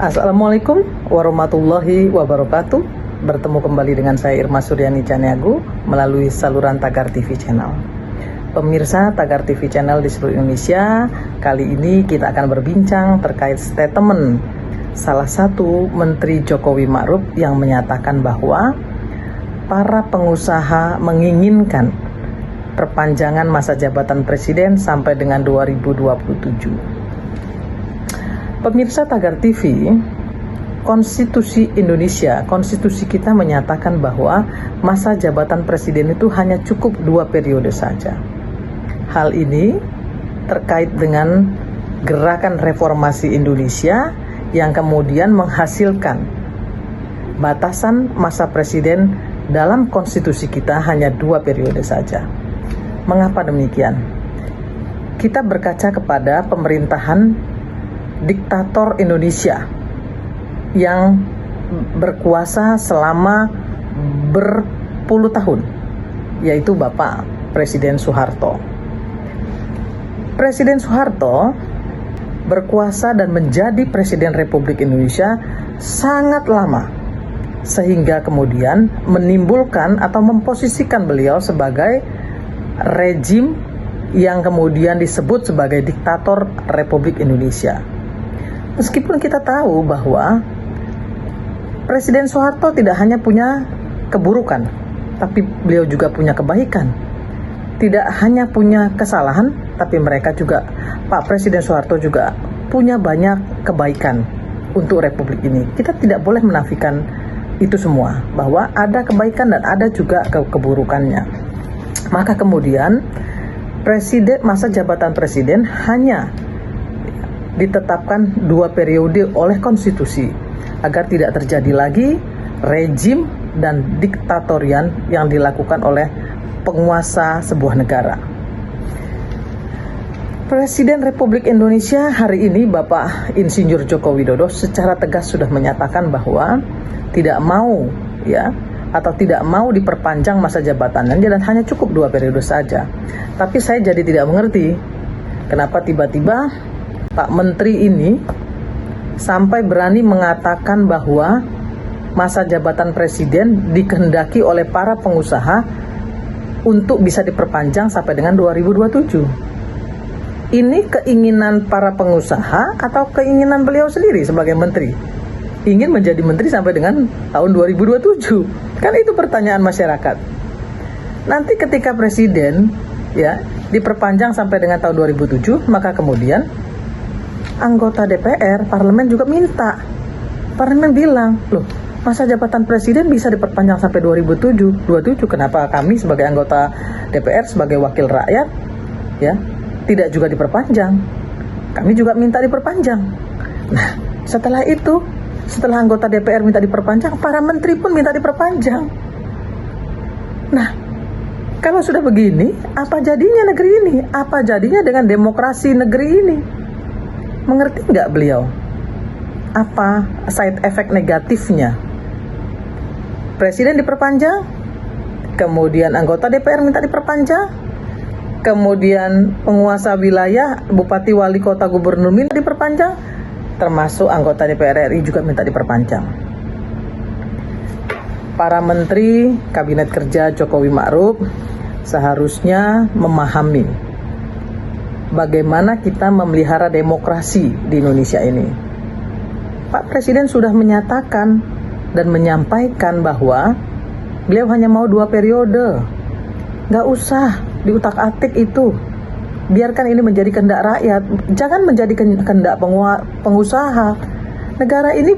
Assalamualaikum warahmatullahi wabarakatuh. Bertemu kembali dengan saya Irma Suryani Caniago melalui saluran Tagar TV Channel. Pemirsa Tagar TV Channel di seluruh Indonesia, kali ini kita akan berbincang terkait statement salah satu Menteri Jokowi Ma'ruf yang menyatakan bahwa para pengusaha menginginkan perpanjangan masa jabatan presiden sampai dengan 2027. Pemirsa Tagar TV, Konstitusi Indonesia, konstitusi kita menyatakan bahwa masa jabatan presiden itu hanya cukup 2 periode saja. Hal ini terkait dengan gerakan reformasi Indonesia yang kemudian menghasilkan batasan masa presiden dalam konstitusi kita hanya 2 periode saja. Mengapa demikian? Kita berkaca kepada pemerintahan diktator Indonesia yang berkuasa selama berpuluh tahun, yaitu Bapak Presiden Soeharto. Presiden Soeharto berkuasa dan menjadi Presiden Republik Indonesia sangat lama, sehingga kemudian menimbulkan atau memposisikan beliau sebagai rejim yang kemudian disebut sebagai diktator Republik Indonesia. Meskipun kita tahu bahwa Presiden Soeharto tidak hanya punya keburukan, tapi beliau juga punya kebaikan. Tidak hanya punya kesalahan, tapi Pak Presiden Soeharto juga punya banyak kebaikan untuk Republik ini. Kita tidak boleh menafikan itu semua, bahwa ada kebaikan dan ada juga keburukannya. Maka kemudian masa jabatan presiden hanya ditetapkan 2 periode oleh konstitusi agar tidak terjadi lagi rejim dan diktatorian yang dilakukan oleh penguasa sebuah negara. Presiden Republik Indonesia hari ini Bapak Insinyur Joko Widodo secara tegas sudah menyatakan bahwa tidak mau diperpanjang masa jabatannya dan hanya cukup 2 periode saja. Tapi saya jadi tidak mengerti kenapa tiba-tiba Pak Menteri ini sampai berani mengatakan bahwa masa jabatan presiden dikehendaki oleh para pengusaha untuk bisa diperpanjang sampai dengan 2027. Ini keinginan para pengusaha atau keinginan beliau sendiri sebagai menteri? Ingin menjadi menteri sampai dengan tahun 2027. Kan itu pertanyaan masyarakat. Nanti ketika presiden diperpanjang sampai dengan tahun 2007, maka kemudian anggota DPR, parlemen juga minta. Parlemen bilang, loh, masa jabatan presiden bisa diperpanjang sampai 2027. Kenapa kami sebagai anggota DPR, sebagai wakil rakyat, tidak juga diperpanjang? Kami juga minta diperpanjang. Nah, setelah anggota DPR minta diperpanjang, para menteri pun minta diperpanjang. Nah, kalau sudah begini, apa jadinya negeri ini? Apa jadinya dengan demokrasi negeri ini? Mengerti nggak beliau? Apa side effect negatifnya? Presiden diperpanjang, kemudian anggota DPR minta diperpanjang, kemudian penguasa wilayah, bupati, wali kota, gubernur minta diperpanjang, termasuk anggota DPR RI juga minta diperpanjang. Para menteri Kabinet Kerja Jokowi Ma'ruf seharusnya memahami bagaimana kita memelihara demokrasi di Indonesia ini. Pak Presiden sudah menyatakan dan menyampaikan bahwa beliau hanya mau 2 periode. Gak usah diutak-atik itu. Biarkan ini menjadi kehendak rakyat. Jangan menjadi kehendak pengusaha. Negara ini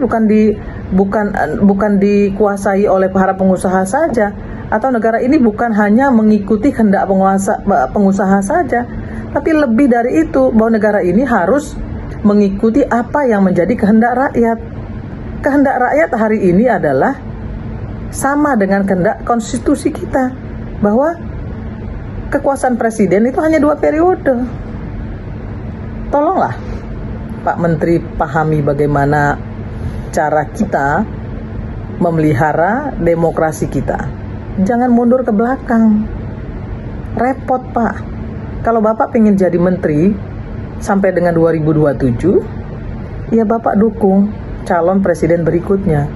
bukan dikuasai oleh para pengusaha saja, atau negara ini bukan hanya mengikuti kehendak pengusaha saja. Tapi lebih dari itu, bahwa negara ini harus mengikuti apa yang menjadi kehendak rakyat. Kehendak rakyat hari ini adalah sama dengan kehendak konstitusi kita, bahwa kekuasaan presiden itu hanya 2 periode. Tolonglah Pak Menteri pahami bagaimana cara kita memelihara demokrasi kita. Jangan mundur ke belakang. Repot, Pak. Kalau Bapak pengen jadi menteri sampai dengan 2027, ya Bapak dukung. calon presiden berikutnya.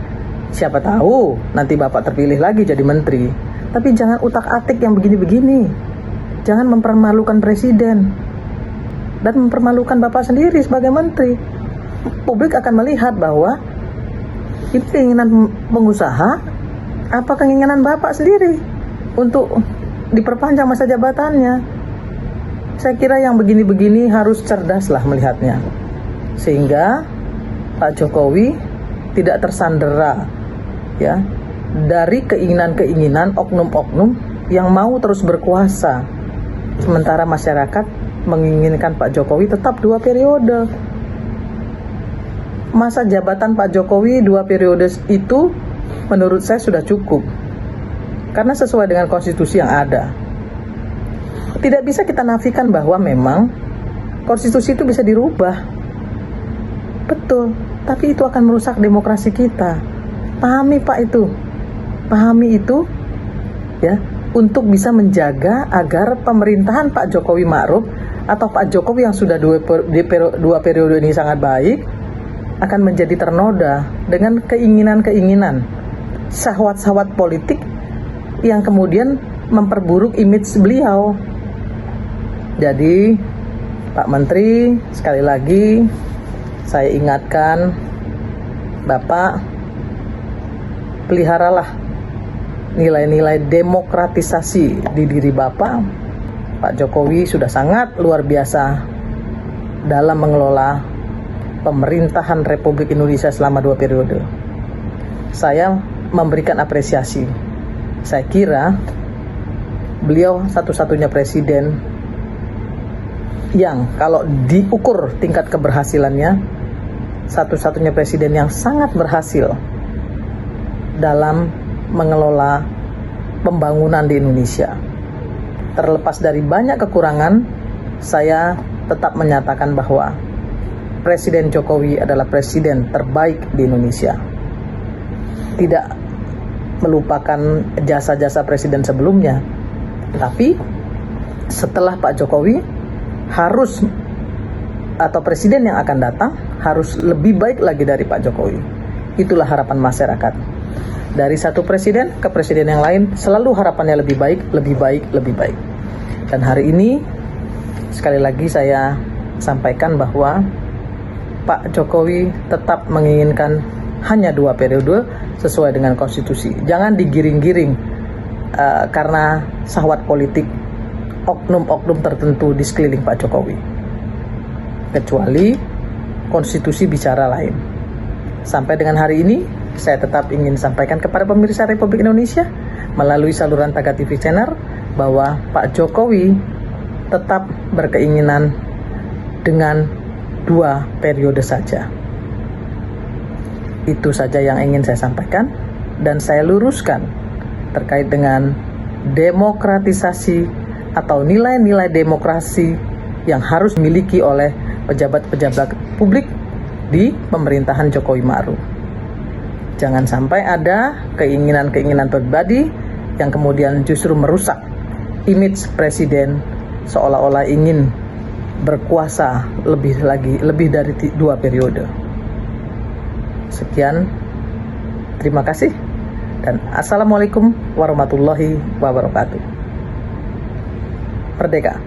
Siapa tahu nanti Bapak terpilih lagi jadi menteri. Tapi jangan utak-atik yang begini-begini. Jangan mempermalukan presiden dan mempermalukan Bapak sendiri sebagai menteri. Publik akan melihat bahwa itu keinginan pengusaha apa keinginan Bapak sendiri untuk diperpanjang masa jabatannya. Saya kira yang begini-begini harus cerdaslah melihatnya, sehingga Pak Jokowi tidak tersandera ya dari keinginan-keinginan oknum-oknum yang mau terus berkuasa, sementara masyarakat menginginkan Pak Jokowi tetap 2 periode. Masa jabatan Pak Jokowi 2 periode itu menurut saya sudah cukup, karena sesuai dengan konstitusi yang ada. Tidak bisa kita nafikan bahwa memang konstitusi itu bisa dirubah. Betul, tapi itu akan merusak demokrasi kita. Pahami Pak itu. Pahami itu ya, untuk bisa menjaga agar pemerintahan Pak Jokowi Ma'ruf atau Pak Jokowi yang sudah 2 periode ini sangat baik akan menjadi ternoda dengan keinginan-keinginan syahwat-syahwat politik yang kemudian memperburuk image beliau. Jadi Pak Menteri, sekali lagi saya ingatkan, Bapak peliharalah nilai-nilai demokratisasi di diri Bapak. Pak Jokowi sudah sangat luar biasa dalam mengelola pemerintahan Republik Indonesia selama 2 periode. Saya memberikan apresiasi. Saya kira beliau satu-satunya presiden yang kalau diukur tingkat keberhasilannya, satu-satunya presiden yang sangat berhasil dalam mengelola pembangunan di Indonesia. Terlepas dari banyak kekurangan, saya tetap menyatakan bahwa Presiden Jokowi adalah presiden terbaik di Indonesia. Tidak melupakan jasa-jasa presiden sebelumnya, tapi setelah Pak Jokowi harus, atau presiden yang akan datang harus lebih baik lagi dari Pak Jokowi. Itulah harapan masyarakat. Dari satu presiden ke presiden yang lain selalu harapannya lebih baik, lebih baik, lebih baik. Dan hari ini sekali lagi saya sampaikan bahwa Pak Jokowi tetap menginginkan hanya 2 periode sesuai dengan konstitusi. Jangan digiring-giring karena syahwat politik oknum-oknum tertentu di sekeliling Pak Jokowi. Kecuali konstitusi bicara lain. Sampai dengan hari ini, saya tetap ingin sampaikan kepada pemirsa Republik Indonesia melalui saluran Taga TV Channel bahwa Pak Jokowi tetap berkeinginan dengan 2 periode saja. Itu saja yang ingin saya sampaikan dan saya luruskan terkait dengan demokratisasi atau nilai-nilai demokrasi yang harus dimiliki oleh pejabat-pejabat publik di pemerintahan Jokowi Ma'ruf. Jangan sampai ada keinginan-keinginan pribadi yang kemudian justru merusak image presiden seolah-olah ingin berkuasa lebih dari 2 periode. Sekian, terima kasih dan assalamualaikum warahmatullahi wabarakatuh. Merdeka.